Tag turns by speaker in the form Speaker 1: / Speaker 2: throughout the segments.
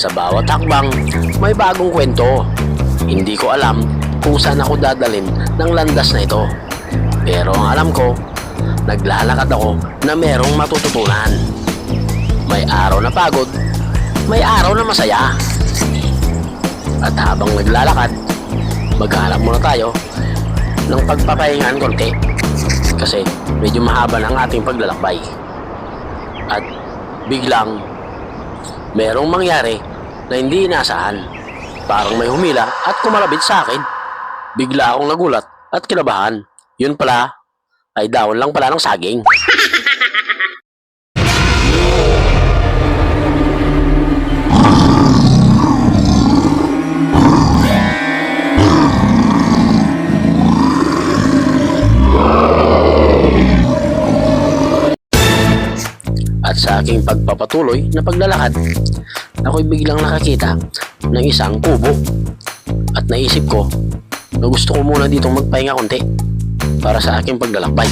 Speaker 1: Sa bawat hakbang, may bagong kwento. Hindi ko alam kung saan ako dadalhin ng landas na ito. Pero ang alam ko, naglalakad ako na merong matututunan. May araw na pagod, may araw na masaya. At habang naglalakad, maghanap muna tayo ng pagpapahingaan konti. Kasi medyo mahaba na ang ating paglalakbay. At biglang merong mangyari na hindi inaasahan. Parang may humila at kumalabit sa akin. Bigla akong nagulat at kinabahan. Yun pala ay dahon lang pala ng saging. At sa aking pagpapatuloy na paglalakad, ako'y biglang nakakita ng isang kubo. At naisip ko na gusto ko muna ditong magpahinga konti para sa aking paglalakbay.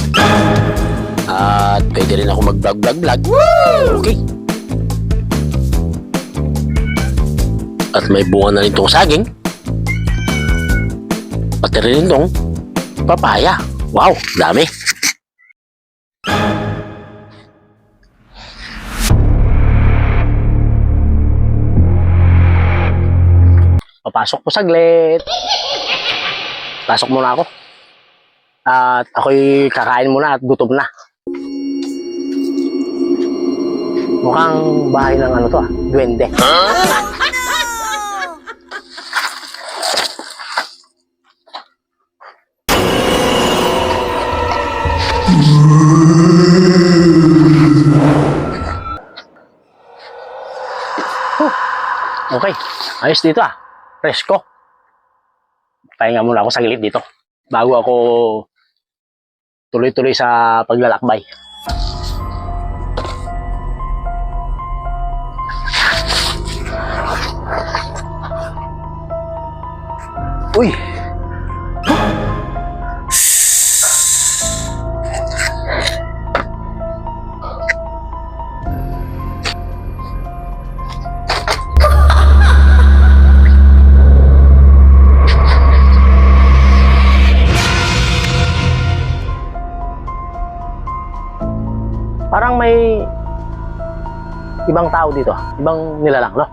Speaker 1: At pwede rin ako mag-vlog. Okay. At may bunga na rin itong saging. Pati rin itong papaya. Wow, dami. Papasok po saglit. Pasok muna ako. At ako'y kakain muna at gutom na. Mukhang bahay ng ano to duwende. Okay, ayos dito Presko. Pahinga muna ako saglit dito bago ako tuloy-tuloy sa paglalakbay. Uy! Parang may ibang tao dito. Ibang nilalang, no?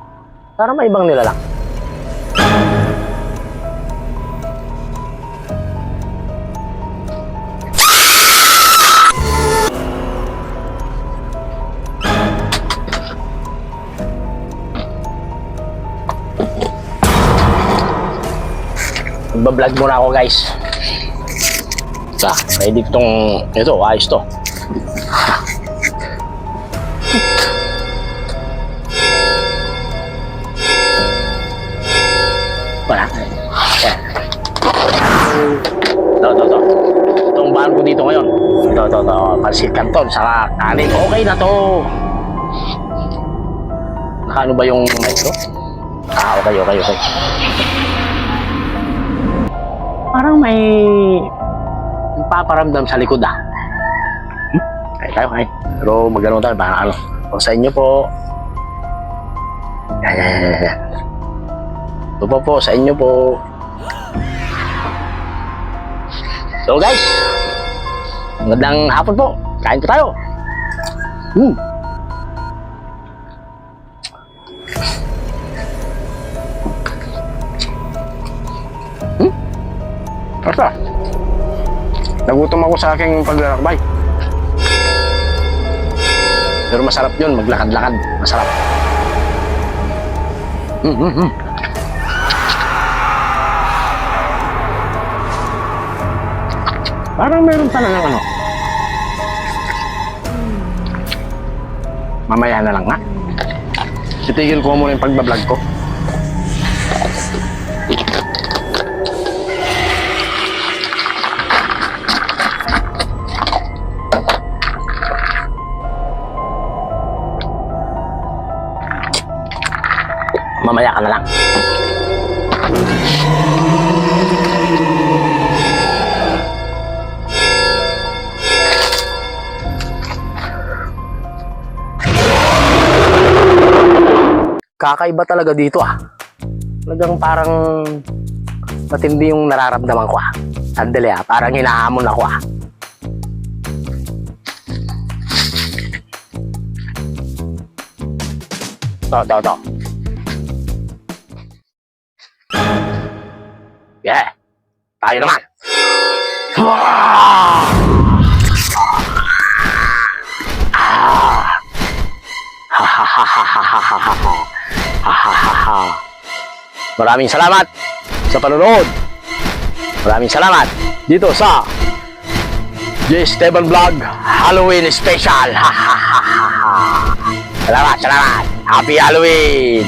Speaker 1: Parang may ibang nilalang. Magbablog muna ako, guys. Ready itong ito, ayos to. Wala. Ito. Itong bahan ko dito ngayon. Ito. Pansit Canton, saka kanin. Okay na to. Nakaano ba yung mic ko? Okay. Parang may paparamdam sa likod Kaya tayo. Pero magano'n tayo. Baka ano. O sa inyo po. Yan. Ito po, sa inyo po. So guys, magandang hapon po. Kain po tayo. Basta, nagutom ako sa aking paglalakbay. Pero masarap yun, maglakad-lakad. Masarap. Parang meron talagang ano. Mamaya na lang Titigil ko muna yung pagbablog ko. Mamaya ka na lang. Kakaiba talaga dito ah. Talagang parang matindi yung nararamdaman ko ah. Sandali ah, parang hinahamon ako ah. To. Yeah, tayo naman. Maraming salamat sa panonood. Maraming salamat dito sa J. Esteban Vlog Halloween Special. Salamat. Happy Halloween.